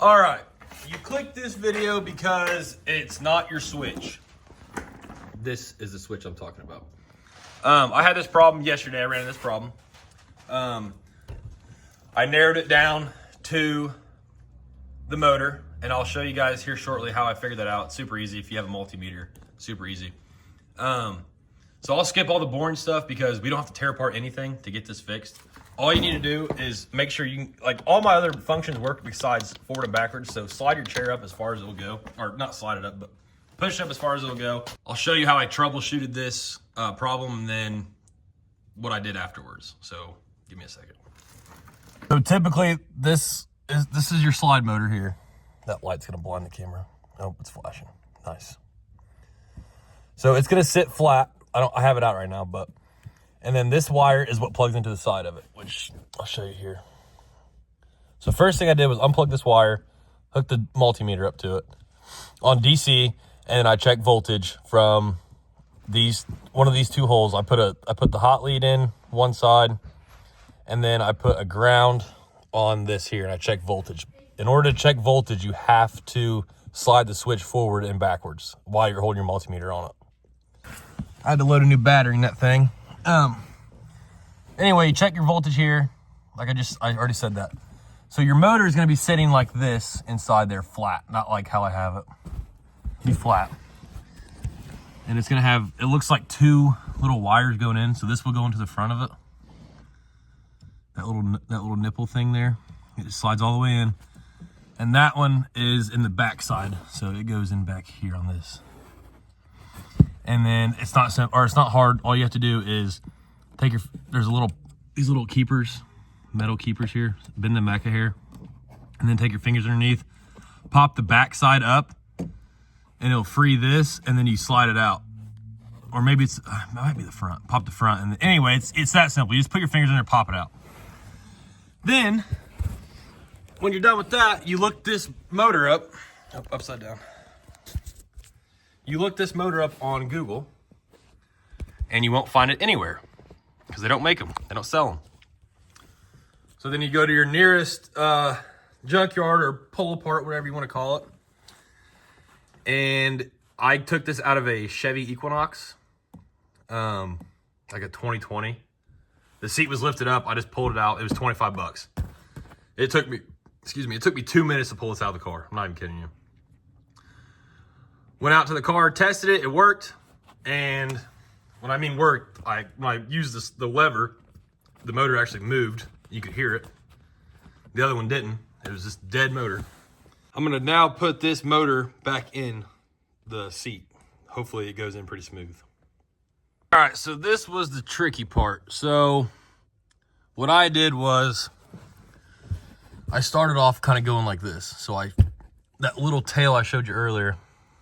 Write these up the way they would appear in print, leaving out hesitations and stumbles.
All right, you clicked this video because it's not your switch. This is the switch I'm talking about. I had this problem yesterday. I ran into this problem. I narrowed it down to the motor, and I'll show you guys here shortly how I figured that out. It's super easy if you have a multimeter, super easy. So I'll skip all the boring stuff because we don't have to tear apart anything to get this fixed. All you need to do is make sure you can, like all my other functions work besides forward and backwards. So slide your chair up as far as it'll go, or not slide it up, but push it up as far as it'll go. I'll show you how I troubleshooted this problem and then what I did afterwards. So give me a second. So typically this is your slide motor here. That light's gonna blind the camera. Oh, it's flashing. Nice. So it's gonna sit flat. I have it out right now, but, and then this wire is what plugs into the side of it, which I'll show you here. So first thing I did was unplug this wire, hook the multimeter up to it on DC, and then I check voltage from one of these two holes. I put the hot lead in one side, and then I put a ground on this here, and I check voltage. In order to check voltage, you have to slide the switch forward and backwards while you're holding your multimeter on it. I had to load a new battery in that thing. Anyway, you check your voltage here. Like I already said that. So your motor is gonna be sitting like this inside there flat, not like how I have it. Be flat. And it's gonna have, it looks like two little wires going in. So this will go into the front of it. That little nipple thing there. It just slides all the way in. And that one is in the back side. So it goes in back here on this. And then it's not simple, or it's not hard. All you have to do is take there's these little keepers, metal keepers here, bend them back a hair, and then take your fingers underneath, pop the back side up, and it'll free this, and then you slide it out. Or maybe it might be the front. Pop the front, and then, anyway, it's that simple. You just put your fingers in there, pop it out. Then, when you're done with that, you look this motor up, upside down. You look this motor up on Google, and you won't find it anywhere because they don't make them. They don't sell them. So then you go to your nearest junkyard or pull apart, whatever you want to call it. And I took this out of a Chevy Equinox, like a 2020. The seat was lifted up. I just pulled it out. It was 25 bucks. It took me 2 minutes to pull this out of the car. I'm not even kidding you. Went out to the car, tested it, it worked. And when I mean worked, when I used the lever, the motor actually moved. You could hear it. The other one didn't. It was just dead motor. I'm gonna now put this motor back in the seat. Hopefully it goes in pretty smooth. All right, so this was the tricky part. So what I did was I started off kind of going like this. So that little tail I showed you earlier,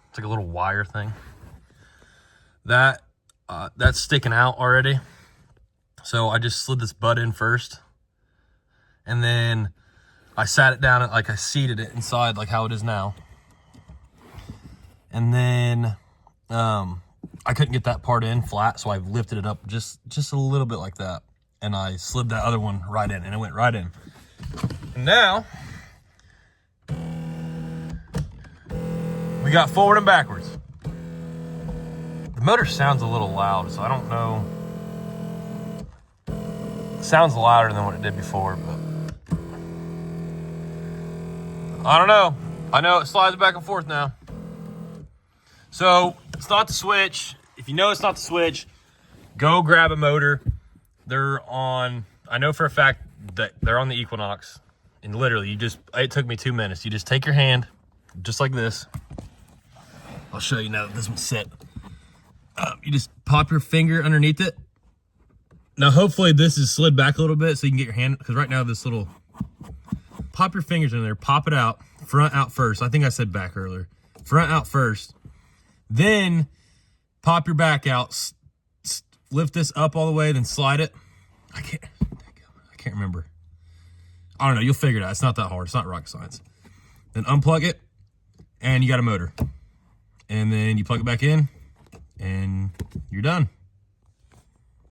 it's like a little wire thing. That's sticking out already. So I just slid this butt in first. And then I sat it down and I seated it inside like how it is now. And then I couldn't get that part in flat, so I lifted it up just a little bit like that. And I slid that other one right in, and it went right in. And now we got forward and backwards. The motor sounds a little loud, so I don't know. It sounds louder than what it did before, but I don't know. I know it slides back and forth now. So it's not the switch. If you know it's not the switch, go grab a motor. They're on, I know for a fact that they're on the Equinox. And literally, it took me 2 minutes. You just take your hand, just like this. I'll show you now that this one's set. You just pop your finger underneath it. Now, hopefully this is slid back a little bit so you can get your hand, because right now pop your fingers in there, pop it out, front out first. I think I said back earlier. Front out first. Then pop your back out, lift this up all the way, then slide it. I can't remember. I don't know, you'll figure it out. It's not that hard, it's not rocket science. Then unplug it, and you got a motor. And then you plug it back in, and you're done.